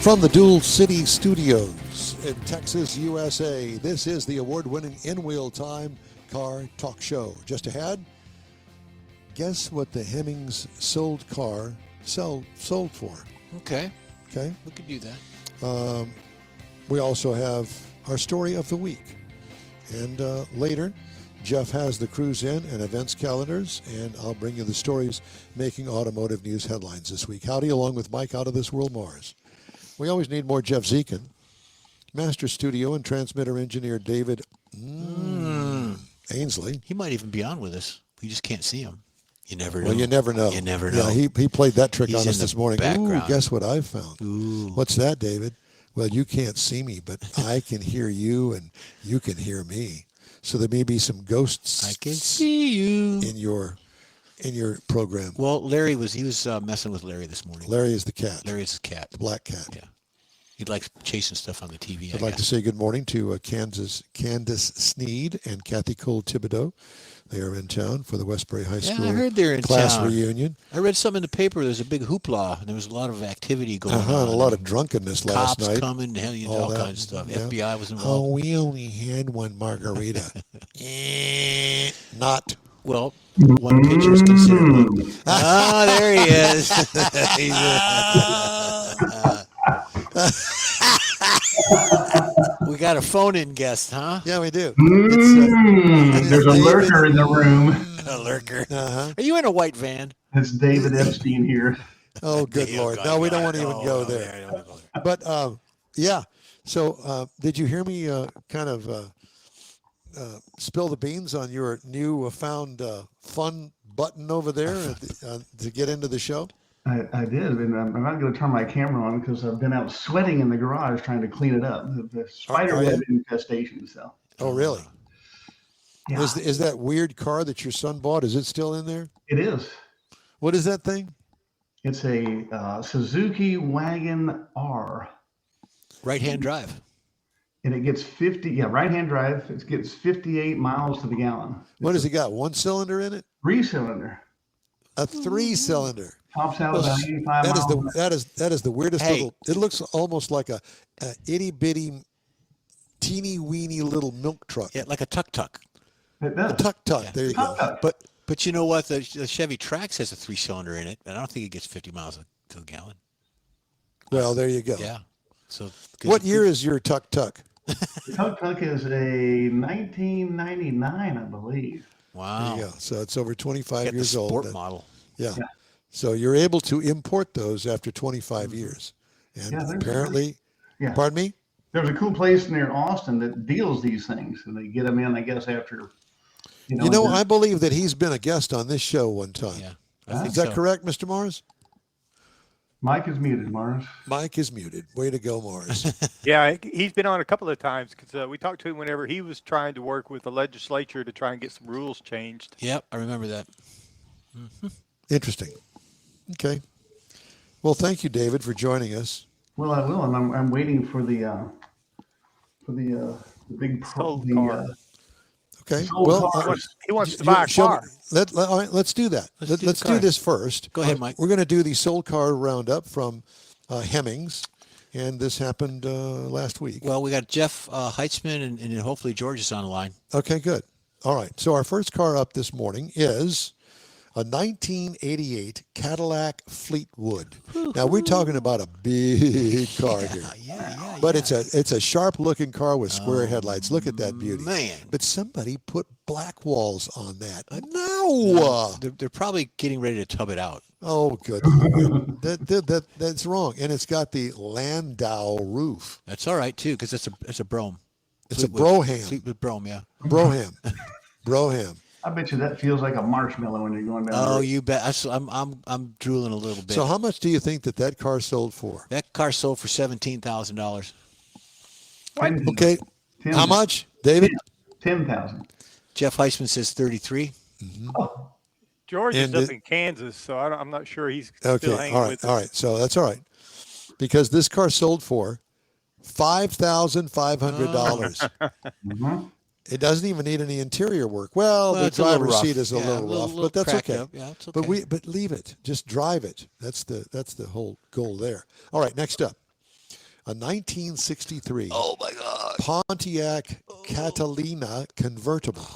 From the Dual City Studios in Texas, USA, this is the award-winning In-Wheel Time Car Talk Show. Just ahead, guess what the Hemmings sold car sold for? Okay, Okay. we could do that. We also have our story of the week. And later, Jeff has the cruise in and events calendars, and I'll bring you the stories making automotive news headlines this week. Howdy, along with Mike out of this world, Mars. We always need more Jeff Zekin. Master studio and transmitter engineer David Ainsley. He might even be on with us. We just can't see him. You never know. Well, you never know. You never know. Yeah, he played that trick He's on us this morning. background. Ooh, guess what I found? Ooh. What's that, David? Well, you can't see me, but I can hear you, and you can hear me. So there may be some ghosts. I can see you in your program. Well, Larry was messing with Larry this morning. Larry is the cat. Larry is the cat. The black cat. Yeah. He likes chasing stuff on the TV. I'd like to say good morning to Candace Sneed and Kathy Cole Thibodeau. They are in town for the Westbury High School I heard they're in class town. reunion. I read something in the paper. There's a big hoopla, and there was a lot of activity going on. And a lot of drunkenness last night. Cops coming, hell, all kinds of stuff. Yeah. FBI was involved. Oh, we only had one margarita. Not. Well, one pitcher is considered. There he is. We got a phone-in guest, huh? Yeah, we do. There's a lurker in the room. A lurker. Uh-huh. Are you in a white van? It's David Epstein here. Oh, good Lord. No, we don't want to even go there. But, yeah. So did you hear me kind of spill the beans on your new found fun button over there to get into the show? I did, and I'm not going to turn my camera on because I've been out sweating in the garage trying to clean it up. The spider web infestation. So. Oh, really? Yeah. Is that weird car that your son bought? Is it still in there? It is. What is that thing? It's a Suzuki Wagon R. Right-hand drive. And it gets right-hand drive. It gets 58 miles to the gallon. What does it got? One cylinder in it? 3-cylinder. A 3-cylinder. Tops out about 85 miles. That is the weirdest Hey. little. It looks almost like a itty bitty, teeny weeny little milk truck. Yeah, like a tuk-tuk. It does. A tuk. Yeah. There you go. Tuk-tuk. But you know what? The Chevy Trax has a 3-cylinder in it, and I don't think it gets 50 miles to the gallon. Well, there you go. Yeah. So What year is your tuk? The tuk-tuk is a 1999, I believe. Wow. There you go. So it's over 25 Get years the sport old. model. Yeah. So you're able to import those after 25 years. And Yeah, apparently, Yeah. pardon me? There's a cool place near Austin that deals these things, and they get them in, I guess, after. I believe that he's been a guest on this show one time. Yeah. Is that correct, Mr. Mars? Mike is muted, Mars. Mike is muted. Way to go, Mars. Yeah, he's been on a couple of times because we talked to him whenever he was trying to work with the legislature to try and get some rules changed. Yep, I remember that. Interesting. Okay. Well, thank you, David, for joining us. Well, I will, and I'm waiting for the big Sold car. Okay. Sold Well, cars. He wants to buy a car. All right, let's do that. Let's do this first. Go ahead, Mike. We're going to do the sold car roundup from Hemmings, and this happened last week. Well, we got Jeff Heitzman, and hopefully George is on the line. Okay, good. All right. So our first car up this morning is a 1988 Cadillac Fleetwood. Now we're talking about a big car here. Yeah. But it's a sharp-looking car with square headlights. Look at that beauty, man. But somebody put black walls on that. No. They're probably getting ready to tub it out. Oh, good Lord. That's wrong. And it's got the Landau roof. That's all right too, because it's a Brougham. It's a Fleetwood. Broham. Fleetwood Brougham, yeah. Broham. I bet you that feels like a marshmallow when you're going down. Oh, the road. you bet. I'm drooling a little bit. So how much do you think that car sold for? That car sold for $17,000. Okay. How much, David? 10,000. Jeff Heitzman says 33. Oh, George And is up in Kansas, so I'm not sure he's Okay. still hanging All right. with All us. right. So that's all right. Because this car sold for $5,500. mhm. It doesn't even need any interior work. Well, the it's a little driver's rough. seat is a Yeah, little rough, but that's cracked okay. up. Yeah, it's okay. But leave it. Just drive it. That's the whole goal there. All right, next up. a 1963 Oh my God. Pontiac Catalina convertible.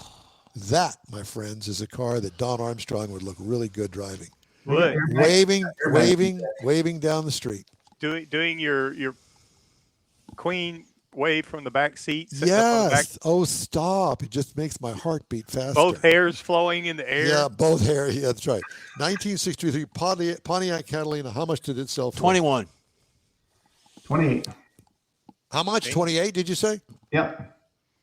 That, my friends, is a car that Don Armstrong would look really good driving. Would. Waving down the street. Doing your queen wave from the back seat. Sitting up on the back, Yes. Oh, stop. It just makes my heart beat faster. both hairs flowing in the air. Yeah, both hair. Yeah, that's right. 1963 Pontiac Catalina. How much did it sell for? 21. 28. How much? 28, did you say? Yep.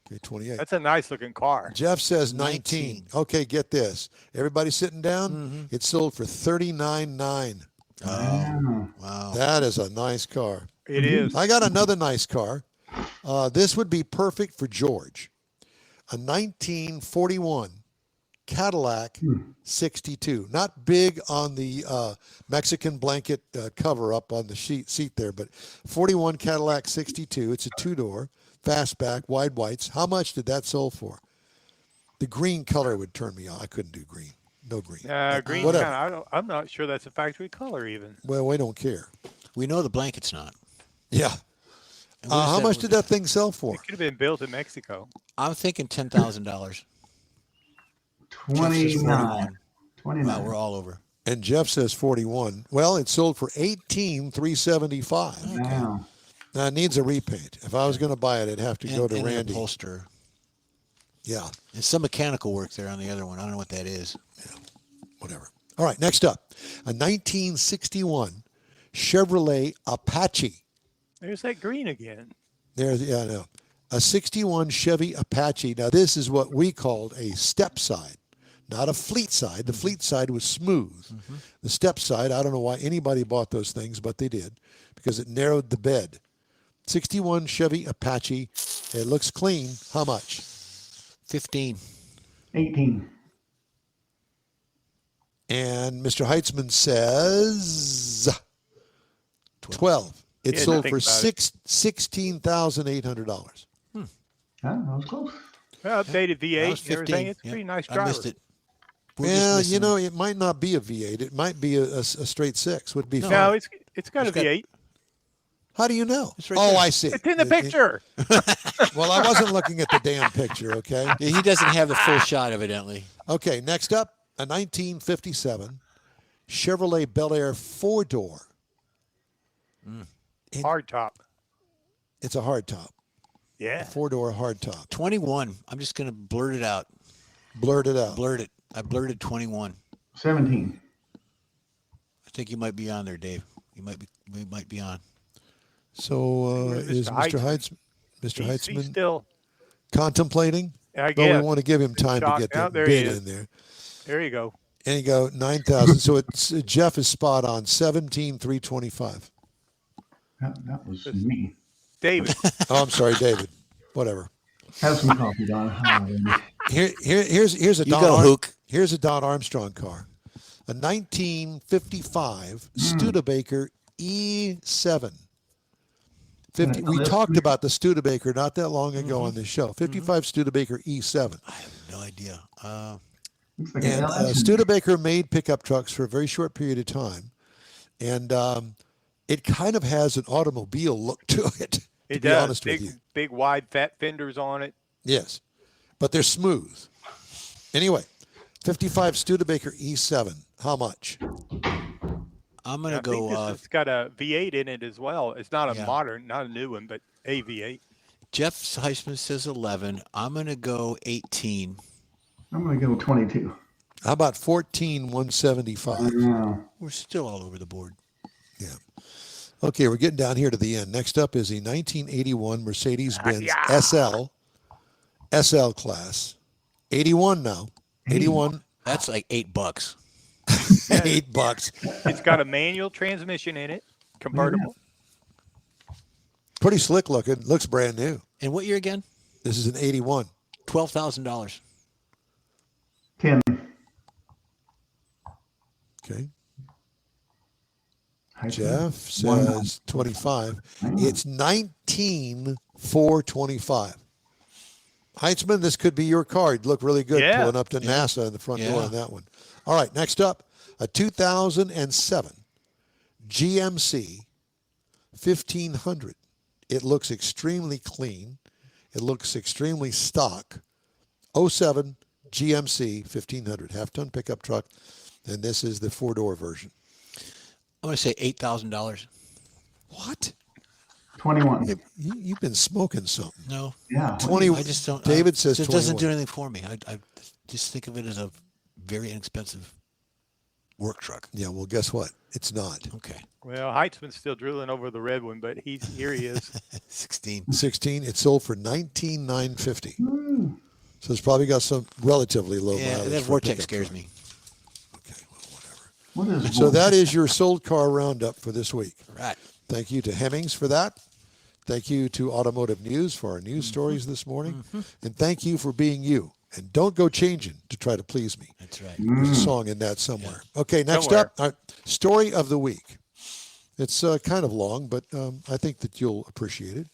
Okay, 28. That's a nice looking car. Jeff says 19. Okay, get this. Everybody sitting down? It sold for $39,900. Oh, wow. That is a nice car. It is. I got another nice car. This would be perfect for George. A 1941 Cadillac 62. Not big on the Mexican blanket cover up on the seat there, but 41 Cadillac 62. It's a two-door, fastback, wide whites. How much did that sell for? The green color would turn me on. I couldn't do green. No green. Green Whatever. I'm not sure that's a factory color even. Well, we don't care. We know the blanket's not. Yeah. And what is How that much one? did that thing sell for? It could have been built in Mexico. I'm thinking $10,000. 29. 29. Wow, we're all over. And Jeff says 41. Well, it sold for $18,375. Wow. Now it needs a repaint. If I was going to buy it, I'd have to go to and Randy. An upholster. Yeah, And some mechanical work there on the other one. I don't know what that is. whatever. All right, next up, a 1961 Chevrolet Apache. There's that green again. I know. A 61 Chevy Apache. Now this is what we called a step side, not a fleet side. The fleet side was smooth. The step side, I don't know why anybody bought those things, but they did, because it narrowed the bed. 61 Chevy Apache. It looks clean. How much? 15. 18. And Mr. Heitzman says 12. It Yeah, sold think for about it. $16,800. Oh, that was close. Well, updated That V8 was and everything. 15. It's a Yep. pretty nice I driver. missed it. We're just Yeah, missing- you know, it might not be a V8. It might be a straight six. Would be No. fine. No, it's got a It's got- V8. How do you know? It's right Oh, there. I see. It's in the picture. Well, I wasn't looking at the damn picture, okay? Yeah, he doesn't have the full shot, evidently. Okay, next up, a 1957 Chevrolet Bel Air four-door. Hard top. It's a hardtop. Yeah. Four-door hardtop. 21. I'm just going to blurt it out. Blurt it out. Blurt it. I blurted 21. 17. I think you might be on there, Dave. You might be on. So Where's is Mr. Mr. Heitzman, Mr. He's Heitzman still. contemplating? I But we guess. want to give him time to Shot. get Oh, the there he bid is. in there. There you go. And you go 9,000. So it's Jeff is spot on. 17,325. That was me. David. Oh, I'm sorry, David. Whatever. Have some coffee, Don. Oh, Here's a You go, Hook. Here's a Don Armstrong car, a 1955 Studebaker E7. We talked about the Studebaker not that long ago on this show. 55 Studebaker E7. I have no idea. looks like And an LS. Studebaker made pickup trucks for a very short period of time, and it kind of has an automobile look to it. To It be does. honest with you, Big, wide, fat fenders on it. yes, but they're smooth. Anyway, 55 Studebaker E7. How much? I'm I going to think go. it's got a V8 in it as well. It's not a Yeah. modern, not a new one, but a V8. Jeff Heisman says 11. I'm going to go 18. I'm going to go 22. How about 14,175? Wow. We're still all over the board. Yeah. Okay, we're getting down here to the end. Next up is the 1981 Mercedes-Benz SL class. 81 now. 81. That's like $8. $8. It's got a manual transmission in it, convertible. Pretty slick looking. Looks brand new. And what year again? This is an 81. $12,000. 10. Okay. Heitzman. Jeff says 25. It's 19,425. Heitzman, this could be your car. You'd look really good Yeah. pulling up to NASA in the front door Yeah. on that one. All right, next up, a 2007 GMC 1500. It looks extremely clean. It looks extremely stock. '07 GMC 1500 half-ton pickup truck, and this is the four-door version. I'm going to say $8,000. What? 21. You've been smoking something. No. Yeah. 20. I just don't. David says it doesn't 21. do anything for me. I just think of it as a very inexpensive work truck. Yeah, well, guess what? It's not. Okay. Well, Heitzman's still drooling over the red one, but here he is. 16. 16. It sold for $19,950. Mm. So it's probably got some relatively low Yeah, mileage. that for a Vortex pickup scares truck. me. Okay, well, whatever. What is So that is your sold car roundup for this week. Right. Thank you to Hemmings for that. Thank you to Automotive News for our news stories this morning. And thank you for being you. And don't go changing to try to please me. That's right. There's a song in that somewhere. Okay, next Somewhere. up, our story of the week. It's kind of long, but I think that you'll appreciate it.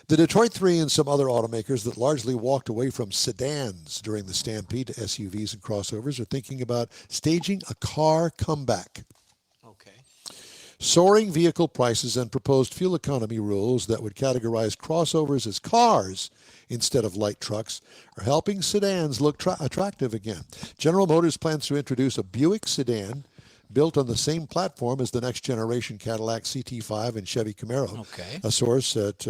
The Detroit Three and some other automakers that largely walked away from sedans during the stampede to SUVs and crossovers are thinking about staging a car comeback. Okay. Soaring vehicle prices and proposed fuel economy rules that would categorize crossovers as cars instead of light trucks are helping sedans look attractive again. General Motors plans to introduce a Buick sedan built on the same platform as the next generation Cadillac CT5 and Chevy Camaro. Okay. A source at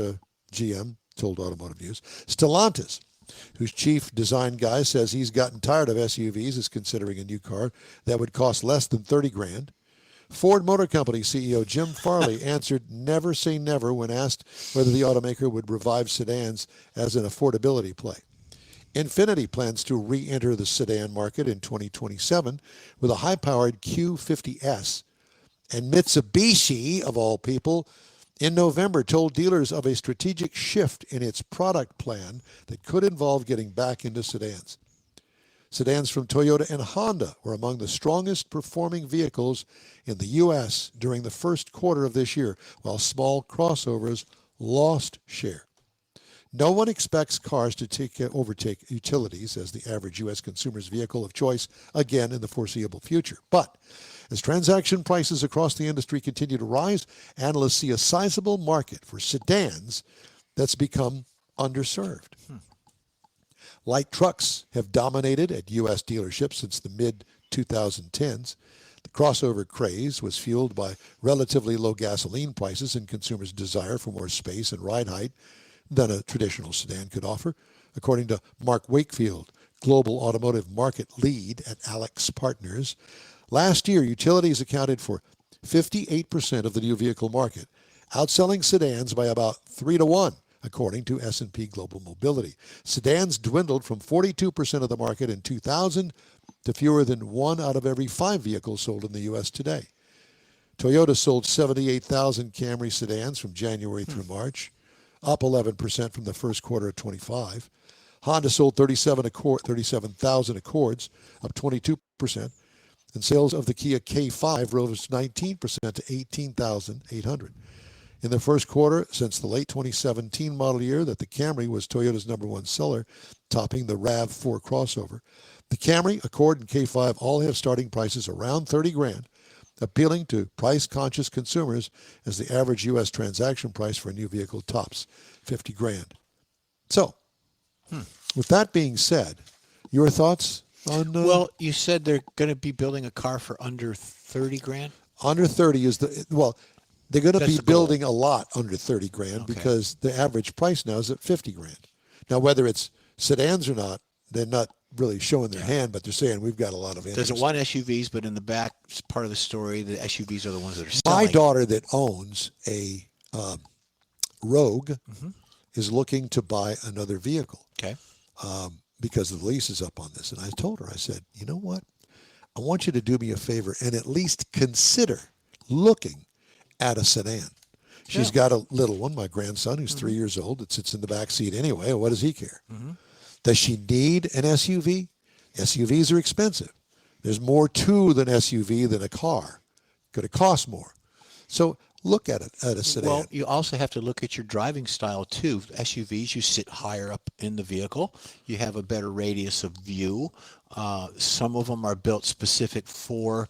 GM told Automotive News. Stellantis, whose chief design guy says he's gotten tired of SUVs, is considering a new car that would cost less than $30,000. Ford Motor Company CEO Jim Farley answered never say never when asked whether the automaker would revive sedans as an affordability play. Infiniti plans to re-enter the sedan market in 2027 with a high-powered Q50S. And Mitsubishi, of all people, in November told dealers of a strategic shift in its product plan that could involve getting back into sedans. Sedans from Toyota and Honda were among the strongest performing vehicles in the U.S. during the first quarter of this year, while small crossovers lost share. No one expects cars to overtake utilities as the average U.S. consumer's vehicle of choice again in the foreseeable future. But as transaction prices across the industry continue to rise, analysts see a sizable market for sedans that's become underserved. Light trucks have dominated at U.S. dealerships since the mid-2010s. The crossover craze was fueled by relatively low gasoline prices and consumers' desire for more space and ride height than a traditional sedan could offer, according to Mark Wakefield, global automotive market lead at Alex Partners. Last year, utilities accounted for 58% of the new vehicle market, outselling sedans by about 3-1, according to S&P Global Mobility. Sedans dwindled from 42% of the market in 2000 to fewer than 1 out of every 5 vehicles sold in the U.S. today. Toyota sold 78,000 Camry sedans from January through March, up 11% from the first quarter of 25. Honda sold 37,000 Accords, up 22%, and sales of the Kia K5 rose 19% to 18,800. In the first quarter, since the late 2017 model year, that the Camry was Toyota's number one seller, topping the RAV4 crossover. The Camry, Accord, and K5 all have starting prices around $30,000, appealing to price-conscious consumers as the average U.S. transaction price for a new vehicle tops $50,000. So, with that being said, your thoughts on... Well, you said they're going to be building a car for under $30,000? Under 30 is the... Well, they're going to That's be the goal. building a lot under $30,000 Okay. because the average price now is at $50,000. Now, whether it's sedans or not, they're not really showing their hand, but they're saying we've got a lot of interest. Doesn't want SUVs, but in the back part of the story, the SUVs are the ones that are selling. My daughter that owns a Rogue is looking to buy another vehicle Okay. because the lease is up on this. And I told her, I said, you know what? I want you to do me a favor and at least consider looking at a sedan. She's got a little one, my grandson, who's 3 years old, that sits in the back seat anyway. What does he care? Does she need an SUV? SUVs are expensive. There's more to an SUV than a car. Could it cost more? So look at it at a sedan. Well, you also have to look at your driving style too. SUVs, you sit higher up in the vehicle. You have a better radius of view. Some of them are built specific for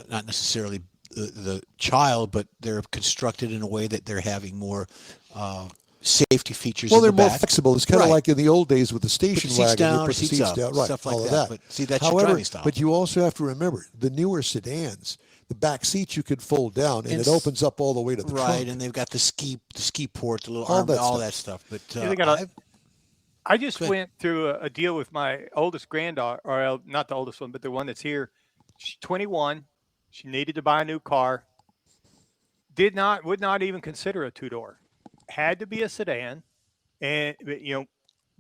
not necessarily the child, but they're constructed in a way that they're having more safety features. Well, in they're the more back. flexible. It's kind of Right. like in the old days with the Put station the seats wagon. down You or put the seats seats up, down, right? stuff like all of that. that. But see, that's your However, driving style. but you also have to remember the newer sedans. The back seats you could fold down, and And it opens up all the way to the right, trunk. and they've got the ski port, the little All arm, that all stuff. that stuff. But Yeah, they got I just Go ahead. went through a deal with my oldest granddaughter, or not the oldest one, but the one that's here. She's 21. She needed to buy a new car. Would not even consider a two-door. Had to be a sedan, and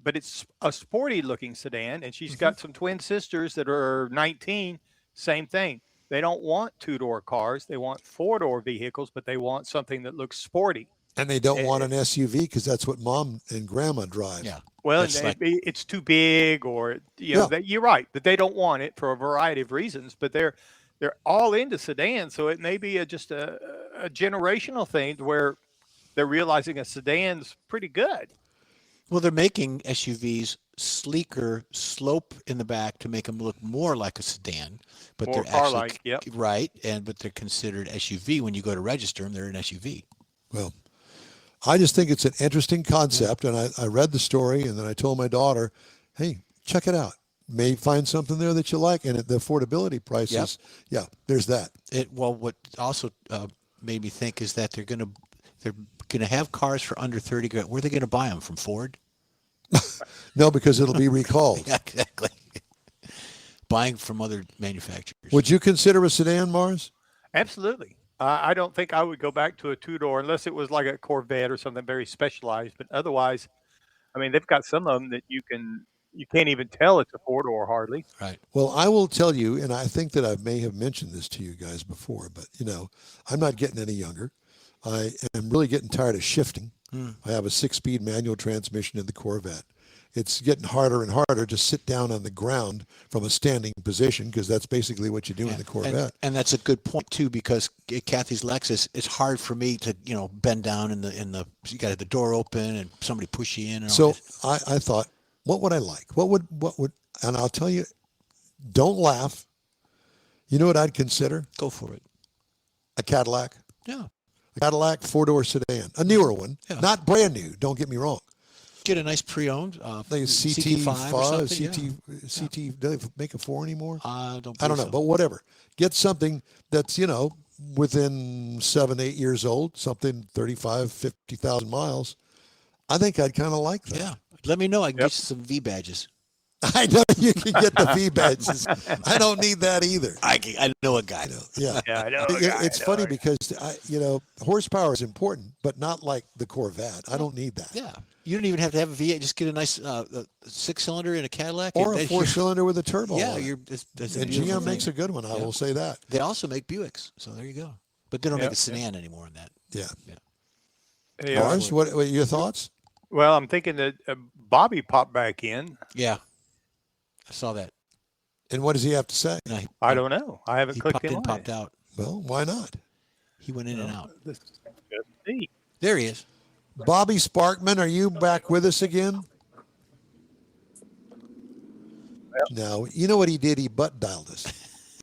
but it's a sporty looking sedan, and she's got some twin sisters that are 19. Same thing. They don't want two-door cars. They want four-door vehicles, but they want something that looks sporty. And they don't want an SUV because that's what mom and grandma drive. yeah, Well, That's like- it's too big, or you're right, but they don't want it for a variety of reasons. But they're all into sedans, so it may be just a generational thing where they're realizing a sedan's pretty good. well, they're making SUVs sleeker, slope in the back to make them look more like a sedan, but More they're car-like, actually yep. right, but they're considered SUV when you go to register them. They're an SUV. Well, I just think it's an interesting concept, and I read the story, and then I told my daughter, "Hey, check it out. May find something there that you like." And the affordability prices, yeah, there's that. What also made me think is that they're gonna have cars for under 30 grand. Where are they gonna buy them from? Ford? No, because it'll be recalled. Yeah, exactly. Buying from other manufacturers. Would you consider a sedan, Mars? Absolutely. I don't think I would go back to a two-door unless it was like a Corvette or something very specialized. But otherwise, I mean, they've got some of them that you can't even tell it's a four-door hardly. Right. Well, I will tell you, and I think that I may have mentioned this to you guys before, but I'm not getting any younger. I am really getting tired of shifting. I have a 6-speed manual transmission in the Corvette. It's getting harder and harder to sit down on the ground from a standing position, because that's basically what you do in the Corvette. And that's a good point too, because Kathy's Lexus, it's hard for me to bend down in the you got the door open and somebody push you in. And So I thought, what would I like? What would, and I'll tell you, don't laugh. You know what I'd consider? go for it. A Cadillac. Yeah. A Cadillac 4-door sedan, a newer one, Yeah. not brand new. Don't get me wrong. Get a nice pre-owned Like CT5 or something. CT. Do they make a 4 anymore? I don't I don't know, so. but whatever. Get something that's within 7-8 years old, something 35, 50,000 miles. I think I'd kind of like that. Yeah. Let me know. I can get you some V badges. I know you can get the V badges. I don't need that either. I know a guy. Yeah. Yeah, I know. It's funny because horsepower is important, but not like the Corvette. I don't need that. Yeah. You don't even have to have a V8. Just get a nice 6-cylinder in a Cadillac. Or a and 4-cylinder with a turbo. Yeah, on it. that's a And beautiful GM makes thing. a good one. I will say that. They also make Buicks, so there you go. But they don't make Yep, a sedan anymore in that. Yeah. Yeah. Mars, what are your thoughts? Well, I'm thinking that Bobby popped back in. Yeah. I saw that. And what does he have to say? No, I don't know. I haven't he clicked popped in in, on popped it. out. Well, why not? He went in and out. This is just neat. There he is. Bobby Sparkman, are you back with us again? No, you know what he did? He butt dialed us.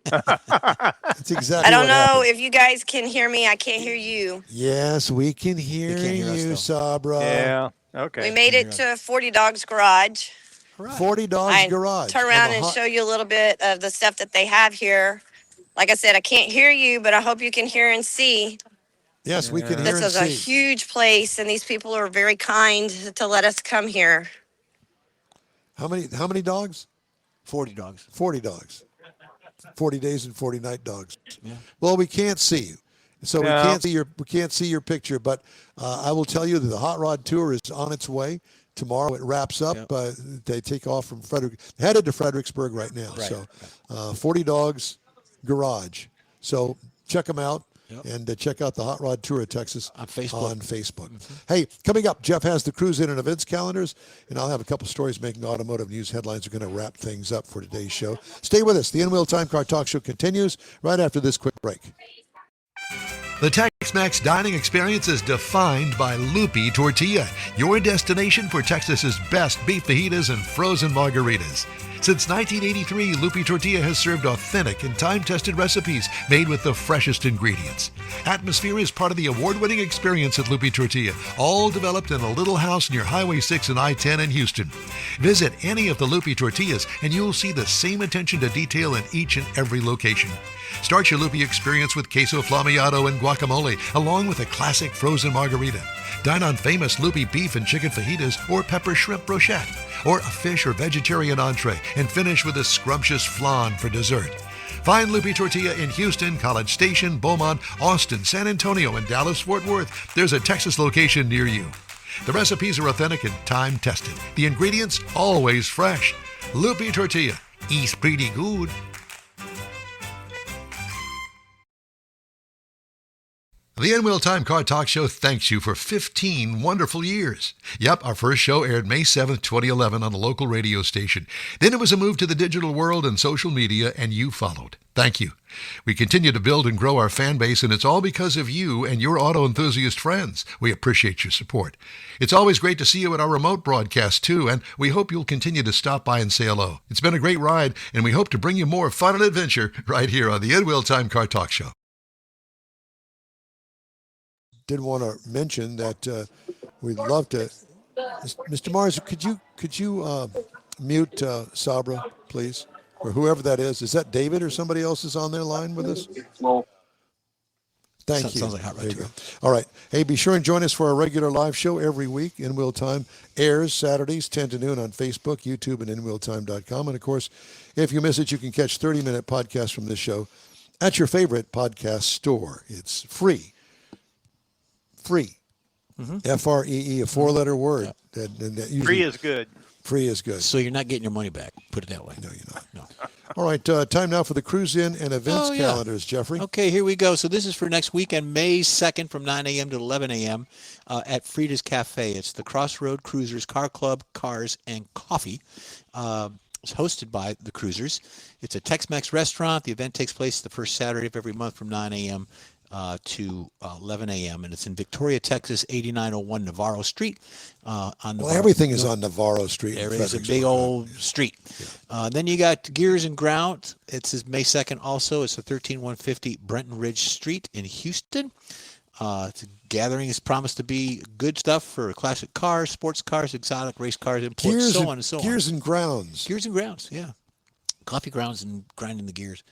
That's exactly. I don't what know happened. if you guys can hear me. I can't hear you. Yes, we can hear can't hear us, you, though. Sabra. Yeah. Okay. We made it to 40 Dogs Garage. 40 Dogs I Garage. turn on around the and hot- show you a little bit of the stuff that they have here. Like I said, I can't hear you, but I hope you can hear and see. Yes, we can hear This and is a see. huge place, and these people are very kind to let us come here. How many dogs? 40 dogs. 40 dogs. 40 days and 40 night dogs. Yeah. Well, we can't see you. So No. we can't see your picture, but I will tell you that the hot rod tour is on its way. Tomorrow it wraps up. Yep. They take off from headed to Fredericksburg right now. Right. So 40 Dogs Garage. So check them out. Yep. And check out the Hot Rod Tour of Texas On Facebook. Hey, coming up, Jeff has the cruise in and events calendars, and I'll have a couple stories making automotive news headlines. We're going to wrap things up for today's show. Stay with us. The In-Wheel Time Car Talk Show continues right after this quick break. The Tex-Mex dining experience is defined by Lupi Tortilla, your destination for Texas's best beef fajitas and frozen margaritas. Since 1983, Lupi Tortilla has served authentic and time-tested recipes made with the freshest ingredients. Atmosphere is part of the award-winning experience at Lupi Tortilla, all developed in a little house near Highway 6 and I-10 in Houston. Visit any of the Lupi Tortillas and you'll see the same attention to detail in each and every location. Start your Lupi experience with queso flammeado and guacamole, along with a classic frozen margarita. Dine on famous Lupi beef and chicken fajitas or pepper shrimp brochette, or a fish or vegetarian entree, and finish with a scrumptious flan for dessert. Find Lupi Tortilla in Houston, College Station, Beaumont, Austin, San Antonio, and Dallas-Fort Worth. There's a Texas location near you. The recipes are authentic and time-tested. The ingredients always fresh. Lupi Tortilla. Eats pretty good. The In-Wheel Time Car Talk Show thanks you for 15 wonderful years. Yep, our first show aired May 7th, 2011 on a local radio station. Then it was a move to the digital world and social media, and you followed. Thank you. We continue to build and grow our fan base, and it's all because of you and your auto enthusiast friends. We appreciate your support. It's always great to see you at our remote broadcast, too, and we hope you'll continue to stop by and say hello. It's been a great ride, and we hope to bring you more fun and adventure right here on the In-Wheel Time Car Talk Show. Did want to mention that we'd love to, Mr. Mars. Could you mute Sabra, please, or whoever that is? Is that David or somebody else is on their line with us? Thank you. Sounds like hot rod too. All right. Hey, be sure and join us for our regular live show every week. In-Wheel Time airs Saturdays 10 to noon on Facebook, YouTube, and inwheeltime.com. And of course, if you miss it, you can catch 30-minute podcasts from this show at your favorite podcast store. It's free. Mm-hmm. Free, a four-letter word. Yeah. Free is good. Free is good. So you're not getting your money back. Put it that way. No, you're not. No. All right, time now for the Cruise In and events calendars, Jeffrey. Okay, here we go. So this is for next weekend, May 2nd from 9 a.m. to 11 a.m. At Frida's Cafe. It's the Crossroad Cruisers Car Club, Cars, and Coffee. It's hosted by the Cruisers. It's a Tex-Mex restaurant. The event takes place the first Saturday of every month from 9 a.m. To 11 a.m. and it's in Victoria, Texas, 8901 Navarro Street. Everything is on Navarro Street. There is a big old street. Yeah. Then you got Gears and Ground. It's May 2nd also. It's a 13150 Brenton Ridge Street in Houston. It's a gathering is promised to be good stuff for classic cars, sports cars, exotic race cars, imports, so on and so on. Gears and Grounds. Gears and Grounds, yeah. Coffee grounds and grinding the gears.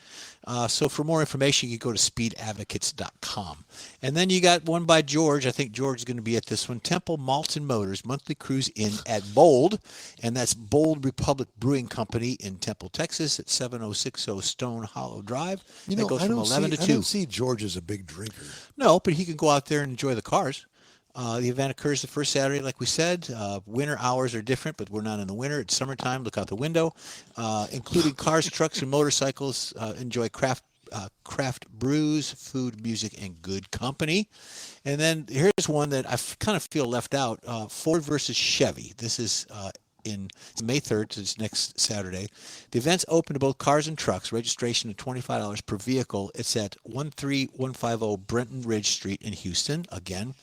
So for more information, you can go to speedadvocates.com. And then you got one by George. I think George is going to be at this one. Temple Malts and Motors monthly cruise in at Bold. And that's Bold Republic Brewing Company in Temple, Texas at 7060 Stone Hollow Drive. You know, it goes from 11 to 2. I don't see George as a big drinker. No, but he can go out there and enjoy the cars. The event occurs the first Saturday, like we said. Winter hours are different, but we're not in the winter. It's summertime. Look out the window. Including cars, trucks, and motorcycles. Enjoy craft brews, food, music, and good company. And then here's one that I kind of feel left out. Ford versus Chevy. This is in May 3rd, so it's next Saturday. The event's open to both cars and trucks. Registration of $25 per vehicle. It's at 13150 Brenton Ridge Street in Houston. Again.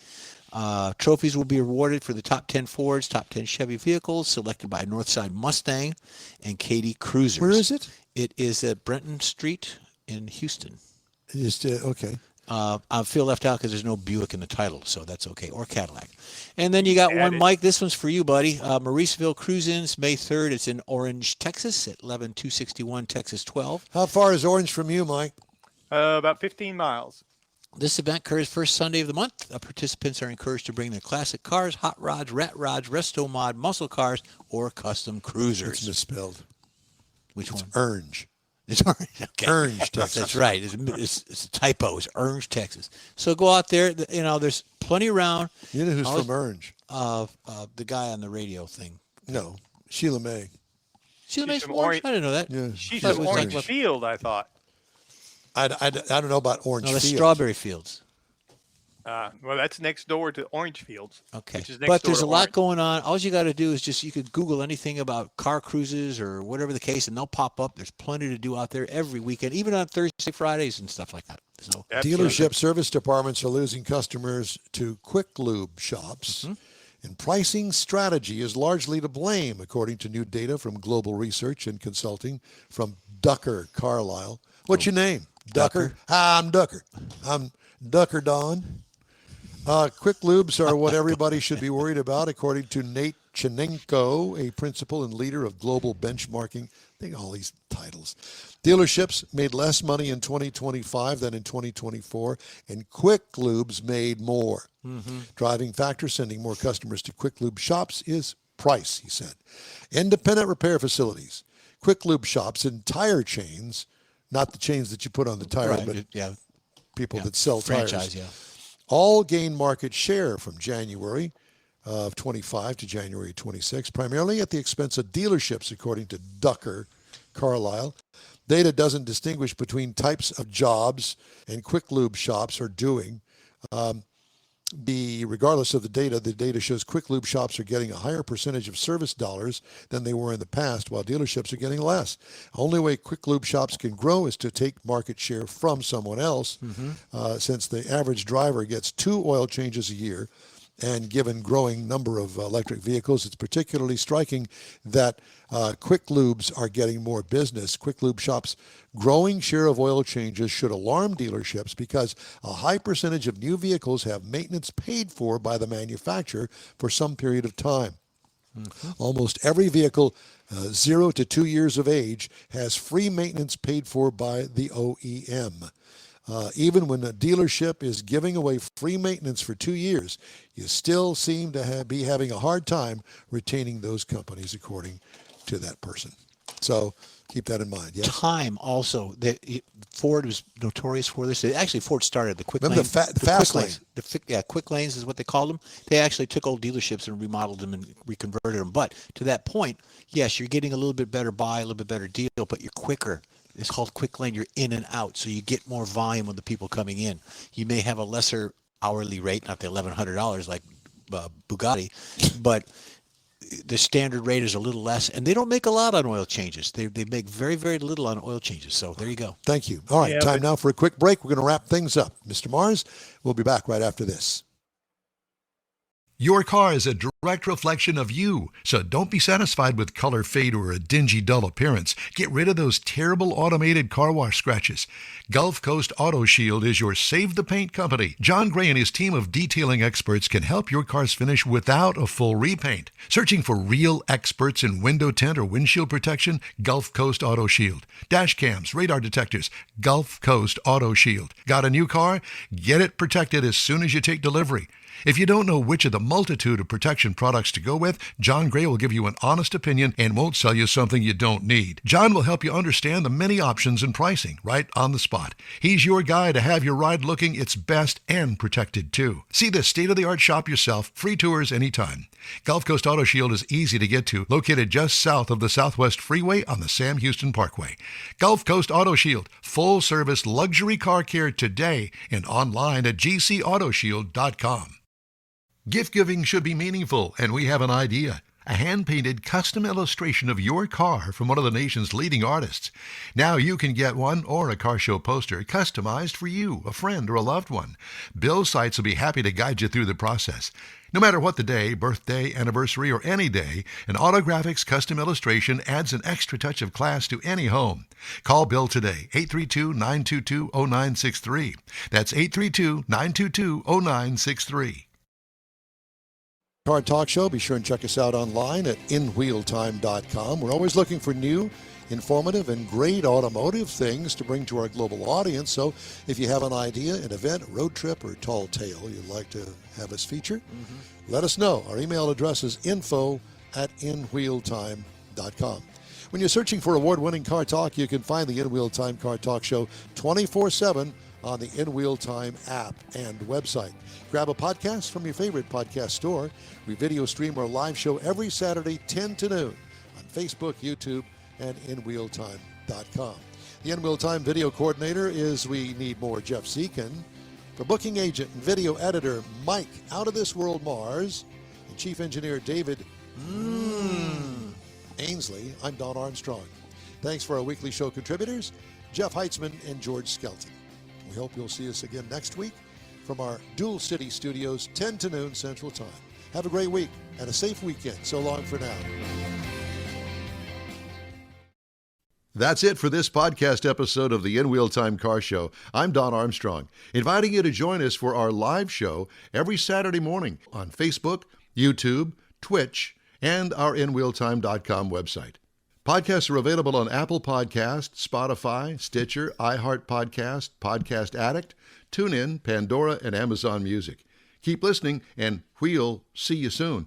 Trophies will be awarded for the top 10 Fords, top 10 Chevy vehicles selected by Northside Mustang and Katy Cruisers. Where is it? It is at Brenton Street in Houston. Okay. I feel left out because there's no Buick in the title, so that's okay, or Cadillac. And then you got one, Mike. This one's for you, buddy. Mauriceville Cruise-Ins, May 3rd. It's in Orange, Texas at 11261 Texas 12. How far is Orange from you, Mike? About 15 miles. This event occurs first Sunday of the month. Participants are encouraged to bring their classic cars, hot rods, rat rods, resto mod, muscle cars, or custom cruisers. It's misspelled. Which one? Orange. It's Orange. Okay. Orange, Texas. That's right. It's a typo. It's Orange, Texas. So go out there. You know, there's plenty around. You know who's from Orange? The guy on the radio thing. No, Sheila May. Sheila May's from Orange? I didn't know that. Yeah. She's from Orange Field, I thought. I don't know about Orange Fields. Fields. Strawberry Fields. Well, that's next door to Orange Fields. Okay. But there's a lot going on. All you got to do is you could Google anything about car cruises or whatever the case, and they'll pop up. There's plenty to do out there every weekend, even on Thursday, Fridays, and stuff like that. So Absolutely. Dealership service departments are losing customers to quick lube shops. And pricing strategy is largely to blame, according to new data from global research and consulting from Ducker Carlisle. What's your name? Ducker? Hi, I'm Ducker. I'm Ducker Don. Quick lubes are what everybody should be worried about, according to Nate Chinenko, a principal and leader of global benchmarking. I think all these titles. Dealerships made less money in 2025 than in 2024, and quick lubes made more. Driving factor sending more customers to quick lube shops is price, he said. Independent repair facilities, quick lube shops, and tire chains, not the chains that you put on the tire, right, but yeah, people that sell franchise, tires, all gained market share from January of 25 to January 26, primarily at the expense of dealerships, according to Ducker Carlisle. Data doesn't distinguish between types of jobs and quick lube shops are doing. Regardless of the data shows quick lube shops are getting a higher percentage of service dollars than they were in the past, while dealerships are getting less. Only way quick lube shops can grow is to take market share from someone else, since the average driver gets 2 oil changes a year. And given growing number of electric vehicles, it's particularly striking that quick lubes are getting more business. Quick lube shops' growing share of oil changes should alarm dealerships because a high percentage of new vehicles have maintenance paid for by the manufacturer for some period of time. Almost every vehicle 0 to 2 years of age has free maintenance paid for by the OEM. Even when a dealership is giving away free maintenance for 2 years, you still seem to be having a hard time retaining those companies, according to that person. So keep that in mind. Yes. Time also. Ford was notorious for this. Actually, Ford started the quick Remember lane. the fast quick lane. lanes. Quick lanes is what they called them. They actually took old dealerships and remodeled them and reconverted them. But to that point, yes, you're getting a little bit better buy, a little bit better deal, but you're quicker. It's called quick lane. You're in and out, so you get more volume of the people coming in. You may have a lesser hourly rate, not the $1,100 like Bugatti, but the standard rate is a little less, and they don't make a lot on oil changes. They make very, very little on oil changes. So there you go. Thank you. All right, time now for a quick break. We're going to wrap things up. Mr. Mars, we'll be back right after this. Your car is a direct reflection of you, so don't be satisfied with color fade or a dingy, dull appearance. Get rid of those terrible automated car wash scratches. Gulf Coast Auto Shield is your Save the Paint company. John Gray and his team of detailing experts can help your car's finish without a full repaint. Searching for real experts in window tint or windshield protection? Gulf Coast Auto Shield. Dash cams, radar detectors, Gulf Coast Auto Shield. Got a new car? Get it protected as soon as you take delivery. If you don't know which of the multitude of protection products to go with, John Gray will give you an honest opinion and won't sell you something you don't need. John will help you understand the many options and pricing right on the spot. He's your guy to have your ride looking its best and protected too. See the state-of-the-art shop yourself. Free tours anytime. Gulf Coast Auto Shield is easy to get to, located just south of the Southwest Freeway on the Sam Houston Parkway. Gulf Coast Auto Shield, full-service luxury car care today and online at gcautoshield.com. Gift giving should be meaningful, and we have an idea. A hand-painted custom illustration of your car from one of the nation's leading artists. Now you can get one or a car show poster customized for you, a friend, or a loved one. Bill Sites will be happy to guide you through the process. No matter what the day, birthday, anniversary, or any day, an Autographics custom illustration adds an extra touch of class to any home. Call Bill today, 832-922-0963. That's 832-922-0963. Car Talk Show. Be sure and check us out online at inwheeltime.com. We're always looking for new, informative, and great automotive things to bring to our global audience. So if you have an idea, an event, a road trip, or a tall tale you'd like to have us feature, let us know. Our email address is info@inwheeltime.com. When you're searching for award-winning Car Talk, you can find the In Wheel Time Car Talk Show 24/7 on the In Wheel Time app and website. Grab a podcast from your favorite podcast store. We video stream our live show every Saturday, 10 to noon on Facebook, YouTube, and InWheelTime.com. The In Wheel Time video coordinator is We Need More Jeff Zekin. For booking agent and video editor Mike Out of This World Mars and chief engineer David Ainsley, I'm Don Armstrong. Thanks for our weekly show contributors, Jeff Heitzman and George Skelton. We hope you'll see us again next week from our Dual City studios, 10 to noon Central Time. Have a great week and a safe weekend. So long for now. That's it for this podcast episode of the In Wheel Time Car Show. I'm Don Armstrong, inviting you to join us for our live show every Saturday morning on Facebook, YouTube, Twitch, and our InWheelTime.com website. Podcasts are available on Apple Podcasts, Spotify, Stitcher, iHeart Podcast, Podcast Addict, TuneIn, Pandora, and Amazon Music. Keep listening, and we'll see you soon.